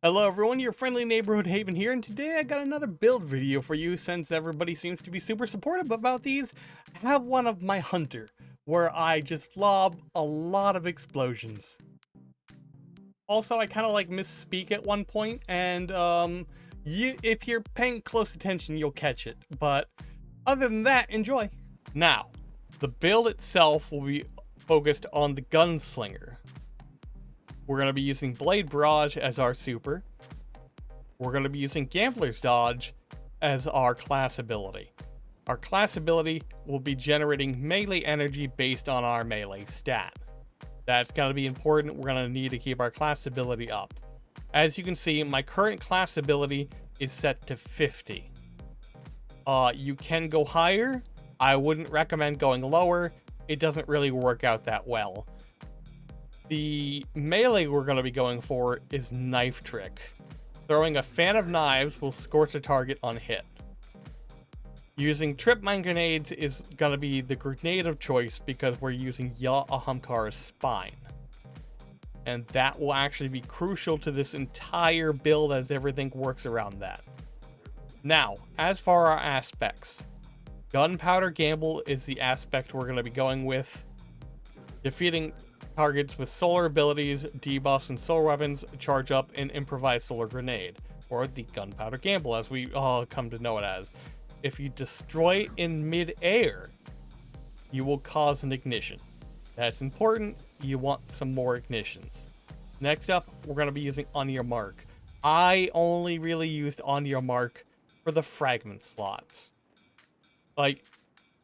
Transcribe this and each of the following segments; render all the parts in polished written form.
Hello everyone, your friendly neighborhood Haven here, and today I got another build video for you. Since everybody seems to be super supportive about these, I have one of my Hunter, where I just lob a lot of explosions. Also, I kind of like misspeak at one point, and if you're paying close attention, you'll catch it. But other than that, enjoy. Now, the build itself will be focused on the Gunslinger. We're going to be using Blade Barrage as our super. We're going to be using Gambler's Dodge as our class ability. Our class ability will be generating melee energy based on our melee stat. That's going to be important. We're going to need to keep our class ability up. As you can see, my current class ability is set to 50. You can go higher. I wouldn't recommend going lower. It doesn't really work out that well. The melee we're going to be going for is Knife Trick. Throwing a fan of knives will scorch a target on hit. Using Tripmine grenades is going to be the grenade of choice because we're using Ahamkara'S spine. And that will actually be crucial to this entire build as everything works around that. Now, as for our aspects, Gunpowder Gamble is the aspect we're going to be going with. Defeating targets with solar abilities, debuffs, and solar weapons charge up an improvised solar grenade, or the Gunpowder Gamble as we all come to know it as. If you destroy in mid-air, you will cause an ignition. That's important. You want some more ignitions. Next up, we're going to be using On Your Mark. I only really used On Your Mark for the fragment slots. Like,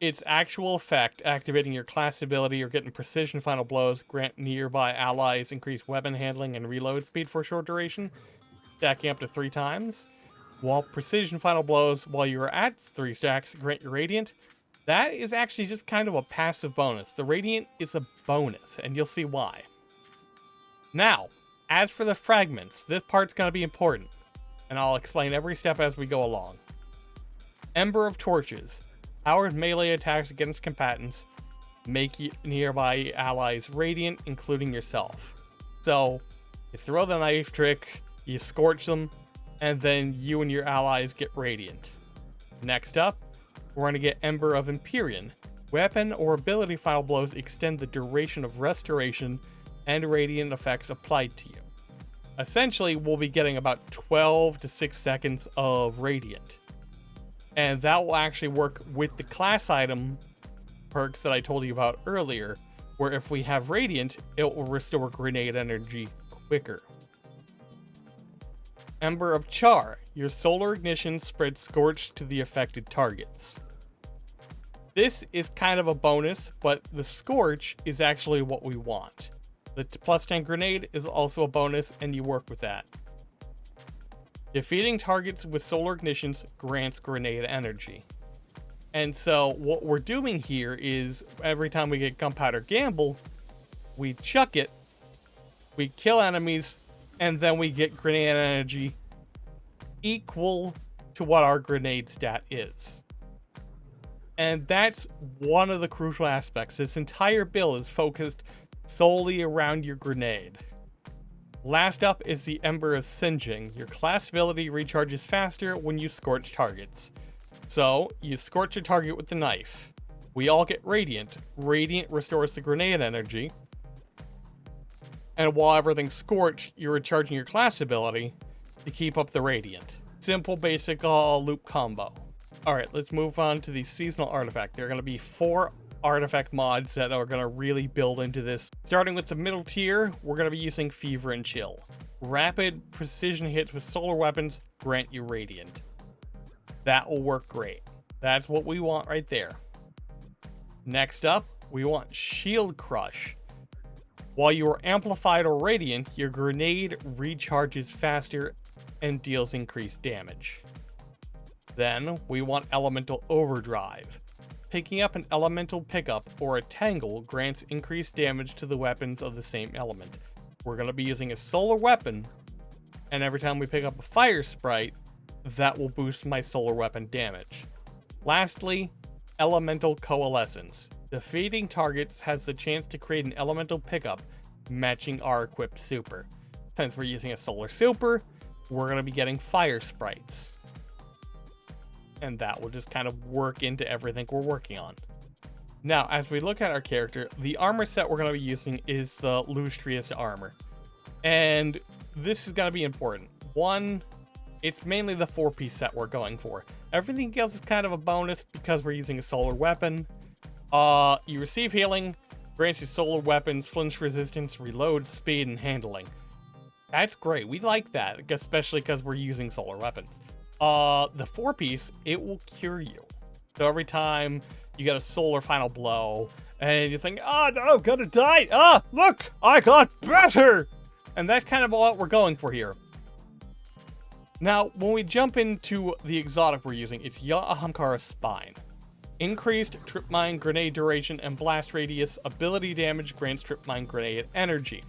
its actual effect, activating your class ability or getting precision final blows, grant nearby allies increased weapon handling and reload speed for a short duration, stacking up to 3 times. While precision final blows, while you are at 3 stacks, grant your radiant. That is actually just kind of a passive bonus. The radiant is a bonus, and you'll see why. Now, as for the fragments, this part's going to be important, and I'll explain every step as we go along. Ember of Torches. Powered melee attacks against combatants make nearby allies radiant, including yourself. So, you throw the knife trick, you scorch them, and then you and your allies get radiant. Next up, we're going to get Ember of Empyrean. Weapon or ability final blows extend the duration of restoration and radiant effects applied to you. Essentially, we'll be getting about 12 to 6 seconds of radiant. And that will actually work with the class item perks that I told you about earlier, where if we have Radiant, it will restore grenade energy quicker. Ember of Char. Your solar ignition spreads scorch to the affected targets. This is kind of a bonus, but the scorch is actually what we want. The plus 10 grenade is also a bonus, and you work with that. Defeating targets with solar ignitions grants grenade energy. And so what we're doing here is every time we get Gunpowder Gamble, we chuck it, we kill enemies, and then we get grenade energy equal to what our grenade stat is. And that's one of the crucial aspects. This entire build is focused solely around your grenade. Last up is the Ember of Singeing. Your class ability recharges faster when you scorch targets. So, you scorch a target with the knife. We all get Radiant. Radiant restores the grenade energy. And while everything's scorched, you're recharging your class ability to keep up the Radiant. Simple, basic loop combo. Alright, let's move on to the seasonal artifact. There are going to be 4 artifact mods that are going to really build into this. Starting with the middle tier, we're going to be using Fever and Chill. Rapid precision hits with solar weapons grant you Radiant. That will work great. That's what we want right there. Next up, we want Shield Crush. While you are amplified or radiant, your grenade recharges faster and deals increased damage. Then, we want Elemental Overdrive. Picking up an elemental pickup or a tangle grants increased damage to the weapons of the same element. We're going to be using a solar weapon, and every time we pick up a fire sprite, that will boost my solar weapon damage. Lastly, Elemental Coalescence. Defeating targets has the chance to create an elemental pickup matching our equipped super. Since we're using a solar super, we're going to be getting fire sprites. And that will just kind of work into everything we're working on. Now, as we look at our character, the armor set we're going to be using is the Lustrious armor. And this is going to be important. One, it's mainly the 4-piece set we're going for. Everything else is kind of a bonus because we're using a solar weapon. You receive healing, grants you solar weapons, flinch resistance, reload, speed, and handling. That's great. We like that, especially because we're using solar weapons. The 4-piece, it will cure you. So every time you get a solar final blow, and you think, oh no, I'm gonna die. Ah, look, I got better. And that's kind of what we're going for here. Now, when we jump into the exotic we're using, it's Ahamkara'S Spine. Increased Tripmine grenade duration and blast radius. Ability damage grants Tripmine grenade energy.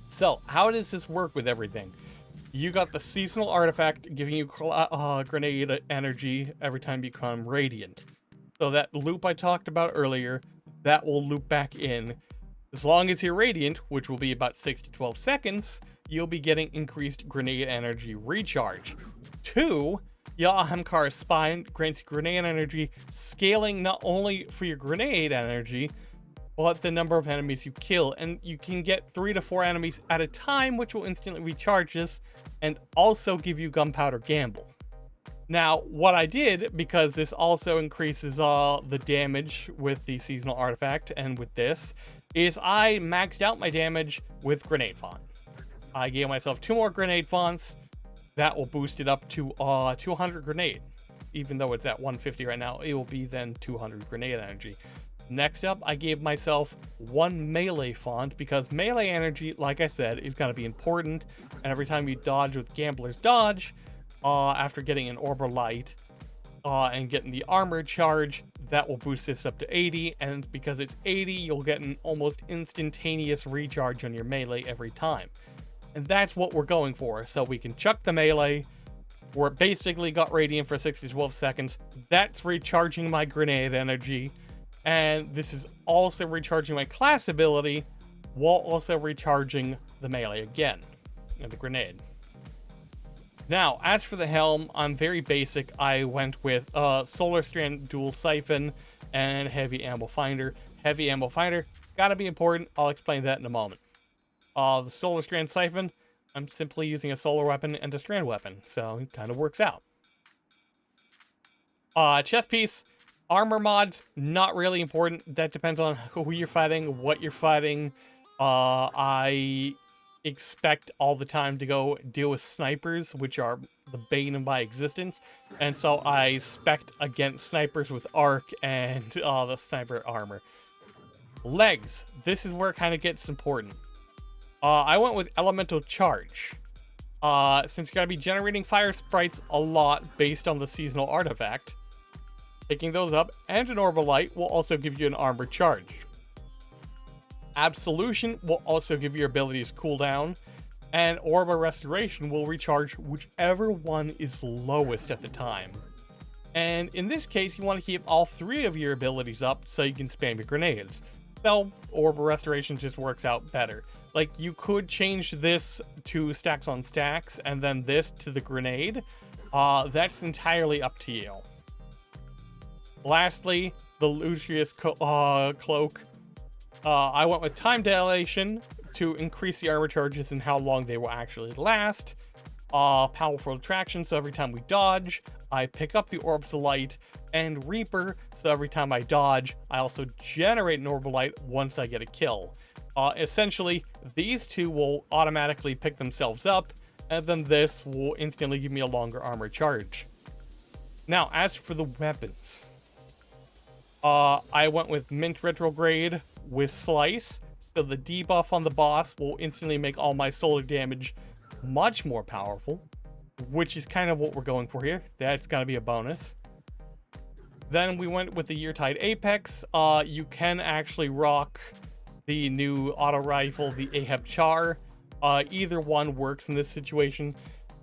So, how does this work with everything? You got the seasonal artifact giving you grenade energy every time you become radiant. So that loop I talked about earlier, that will loop back in. As long as you're radiant, which will be about 6 to 12 seconds, you'll be getting increased grenade energy recharge. 2, Ahamkara'S Spine grants you grenade energy, scaling not only for your grenade energy, but the number of enemies you kill, and you can get 3 to 4 enemies at a time, which will instantly recharge this, and also give you Gunpowder Gamble. Now, what I did, because this also increases the damage with the seasonal artifact, and with this, is I maxed out my damage with Grenade Font. I gave myself 2 more Grenade Fonts. That will boost it up to 200 Grenade. Even though it's at 150 right now, it will be then 200 Grenade energy. Next up, I gave myself 1 melee font, because melee energy, like I said, is going to be important. And every time you dodge with Gambler's Dodge, after getting an Orb of Light and getting the armor charge, that will boost this up to 80. And because it's 80, you'll get an almost instantaneous recharge on your melee every time. And that's what we're going for. So we can chuck the melee. We're basically got Radiant for 6 to 12 seconds. That's recharging my grenade energy. And this is also recharging my class ability, while also recharging the melee again, and the grenade. Now, as for the helm, I'm very basic. I went with Solar Strand Dual Siphon and Heavy Ammo Finder. Heavy Ammo Finder, gotta be important. I'll explain that in a moment. The Solar Strand Siphon, I'm simply using a solar weapon and a strand weapon, so it kind of works out. Chest piece. Armor mods, not really important. That depends on who you're fighting, what you're fighting. I expect all the time to go deal with snipers, which are the bane of my existence. And so I spec'd against snipers with arc and the sniper armor. Legs. This is where it kind of gets important. I went with Elemental Charge. Since you're going to be generating fire sprites a lot based on the seasonal artifact, picking those up, and an Orb of Light will also give you an armor charge. Absolution will also give your abilities cooldown, and Orb of Restoration will recharge whichever one is lowest at the time. And in this case, you want to keep all 3 of your abilities up so you can spam your grenades. So, Orb of Restoration just works out better. Like, you could change this to stacks on stacks, and then this to the grenade. That's entirely up to you. Lastly, the Lustrious Cloak. I went with Time Dilation to increase the armor charges and how long they will actually last. Powerful Attraction, so every time we dodge, I pick up the Orbs of Light. And Reaper, so every time I dodge, I also generate an Orb of Light once I get a kill. Essentially, these 2 will automatically pick themselves up, and then this will instantly give me a longer armor charge. Now, as for the weapons, I went with Mint Retrograde with Slice, so the debuff on the boss will instantly make all my solar damage much more powerful, which is kind of what we're going for here. That's going to be a bonus. Then we went with the Yeartide Apex. You can actually rock the new auto rifle, the Ahab Char. Either one works in this situation.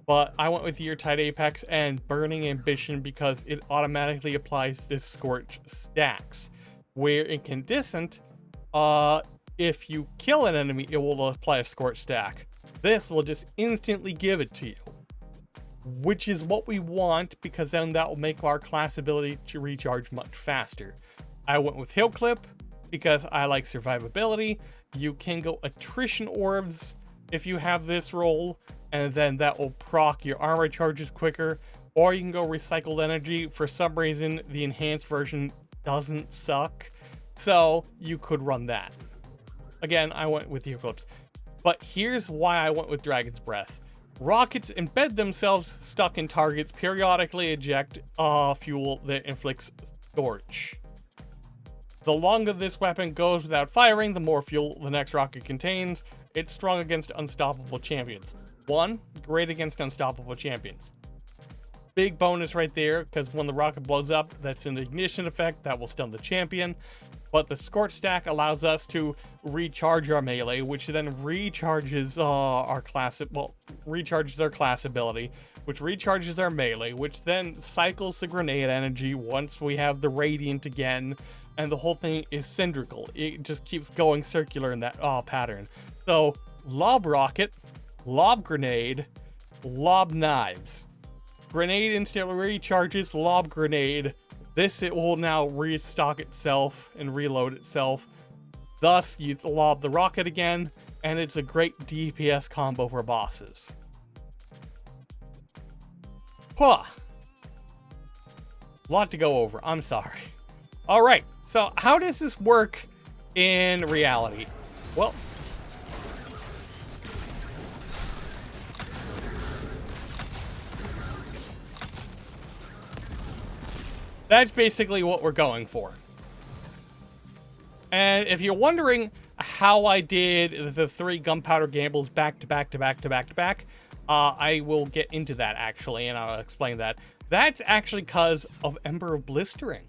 But I went with Yeartide Apex and Burning Ambition because it automatically applies this Scorch stacks. Where Incandescent, if you kill an enemy, it will apply a Scorch stack. This will just instantly give it to you. which is what we want because then that will make our class ability to recharge much faster. I went with Hill Clip because I like survivability. You can go Attrition Orbs if you have this roll, and then that will proc your armor charges quicker. Or you can go Recycled Energy. For some reason, the enhanced version doesn't suck, so you could run that. Again, I went with the Eclipse. But here's why I went with Dragon's Breath. Rockets embed themselves stuck in targets, periodically eject fuel that inflicts scorch. The longer this weapon goes without firing, the more fuel the next rocket contains. It's strong against unstoppable champions. 1, great against unstoppable champions. Big bonus right there, because when the rocket blows up, that's an ignition effect that will stun the champion. But the Scorch stack allows us to recharge our melee, which then recharges our class, recharges our class ability, which recharges our melee, which then cycles the grenade energy once we have the radiant again, and the whole thing is cylindrical. It just keeps going circular in that pattern. So, lob rocket, lob grenade, lob knives. Grenade instantly recharges, lob grenade. This, it will now restock itself and reload itself. Thus, you lob the rocket again, and it's a great DPS combo for bosses. Huh. Lot to go over, I'm sorry. Alright, so how does this work in reality? Well, that's basically what we're going for. And if you're wondering how I did the 3 gunpowder gambles back to back to back to back to back, I will get into that actually, and I'll explain that. That's actually because of Ember of Blistering.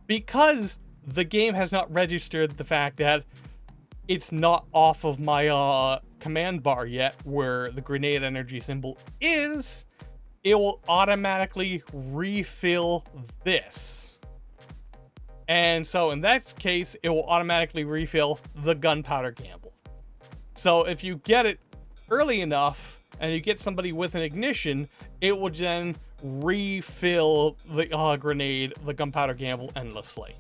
Because the game has not registered the fact that it's not off of my command bar yet, where the grenade energy symbol is, it will automatically refill this. And so in that case, it will automatically refill the gunpowder gamble. So if you get it early enough and you get somebody with an ignition, it will then refill the grenade, the gunpowder gamble endlessly.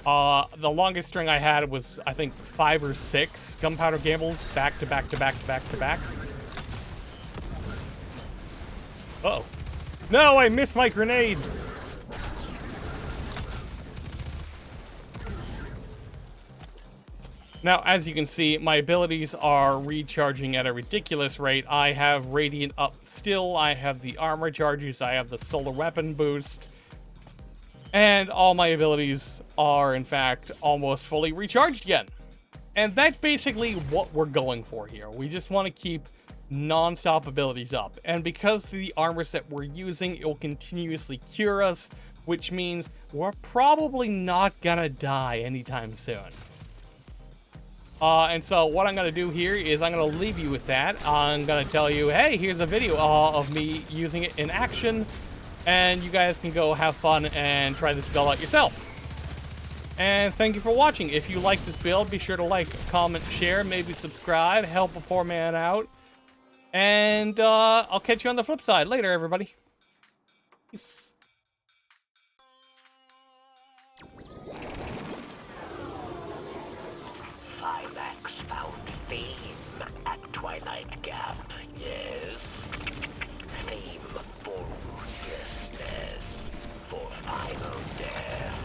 The longest string I had was, I think, 5 or 6 gunpowder gambles back to back to back to back to back. Uh-oh. No, I missed my grenade! Now, as you can see, my abilities are recharging at a ridiculous rate. I have Radiant up still, I have the armor charges, I have the solar weapon boost, and all my abilities are, in fact, almost fully recharged again. And that's basically what we're going for here. We just want to keep non-stop abilities up, and because of the armor set we're using, it will continuously cure us, which means we're probably not gonna die anytime soon. And so what I'm gonna do here is I'm gonna leave you with that. I'm gonna tell you, hey, here's a video of me using it in action, and you guys can go have fun and try this build out yourself. And thank you for watching. If you like this build, be sure to like, comment, share, maybe subscribe, help a poor man out. And I'll catch you on the flip side. Later, everybody. Peace. Phylax found fame at Twilight Gap, yes. Fame for ruthlessness, for final death.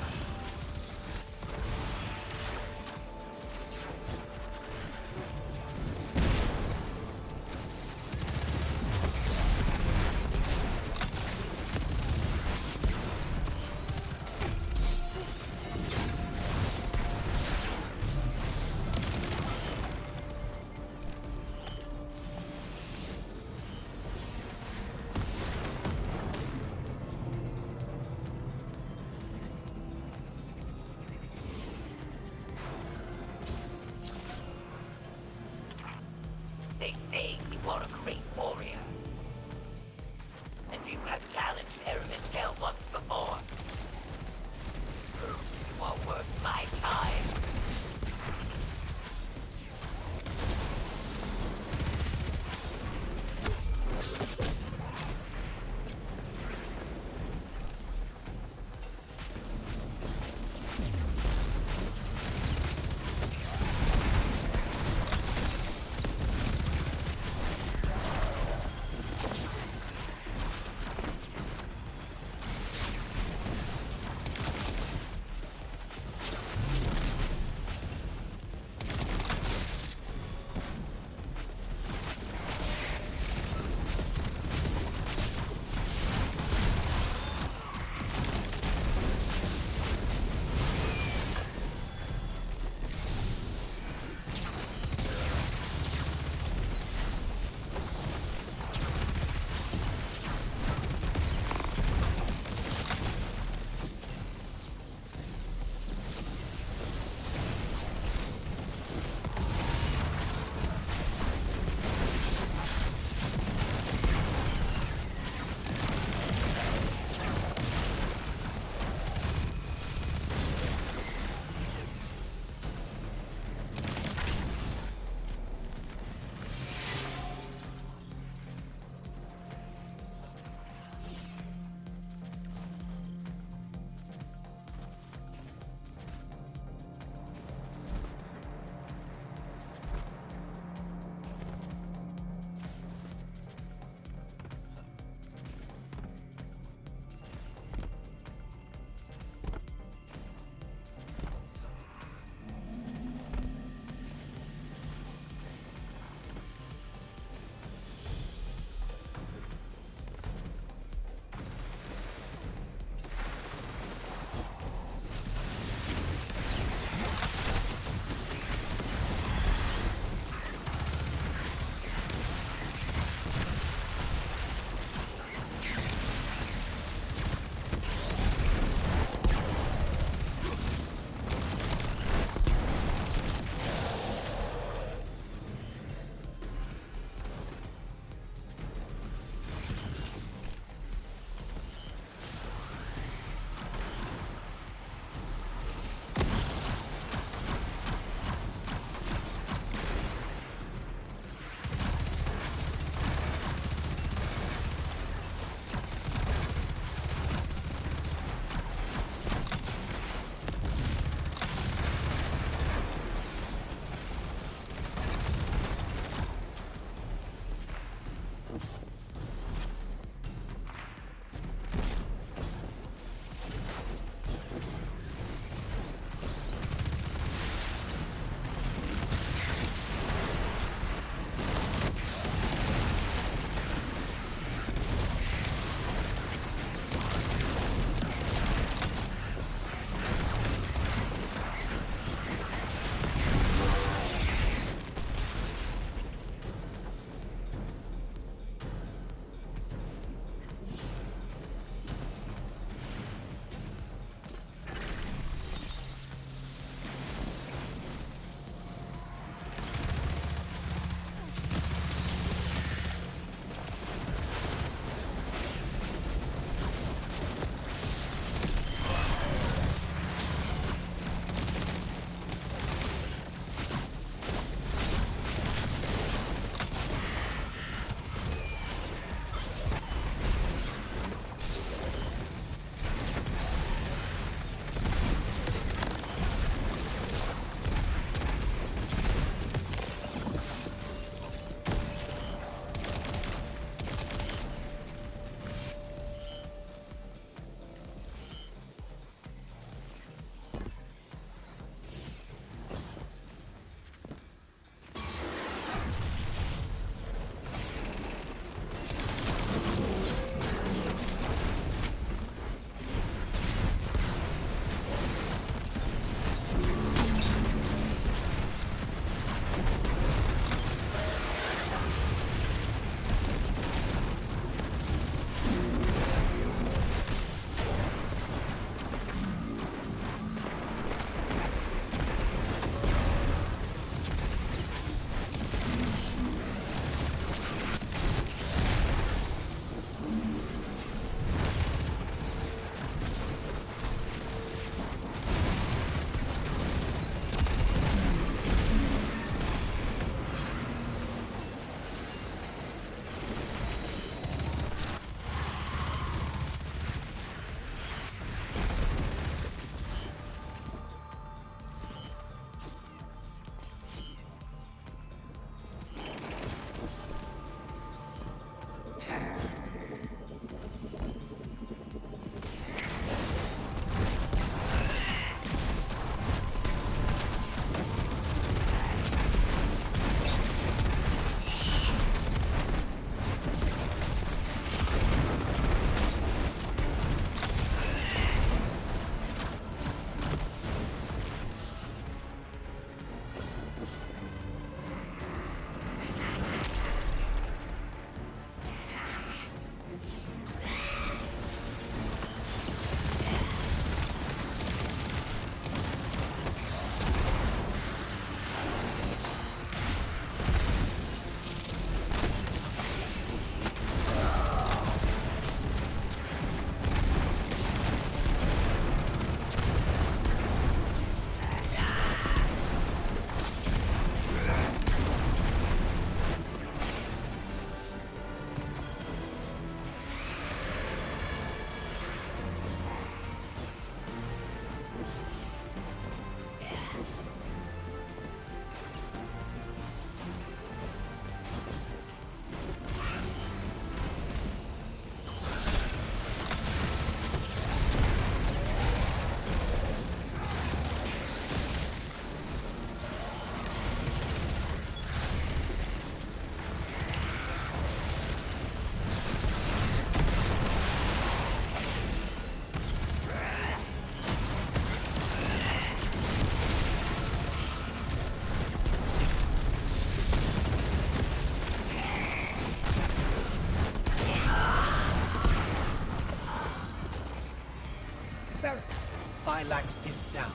barracks. Phylax is down.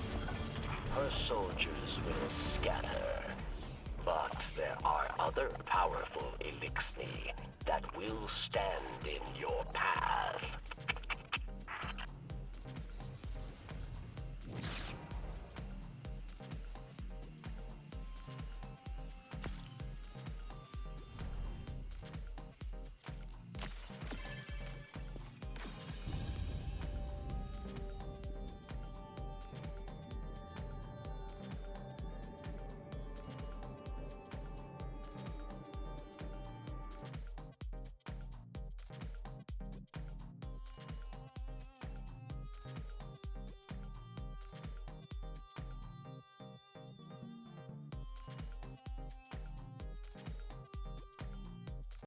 Her soldiers will scatter. But there are other powerful Elixni that will stand in your path.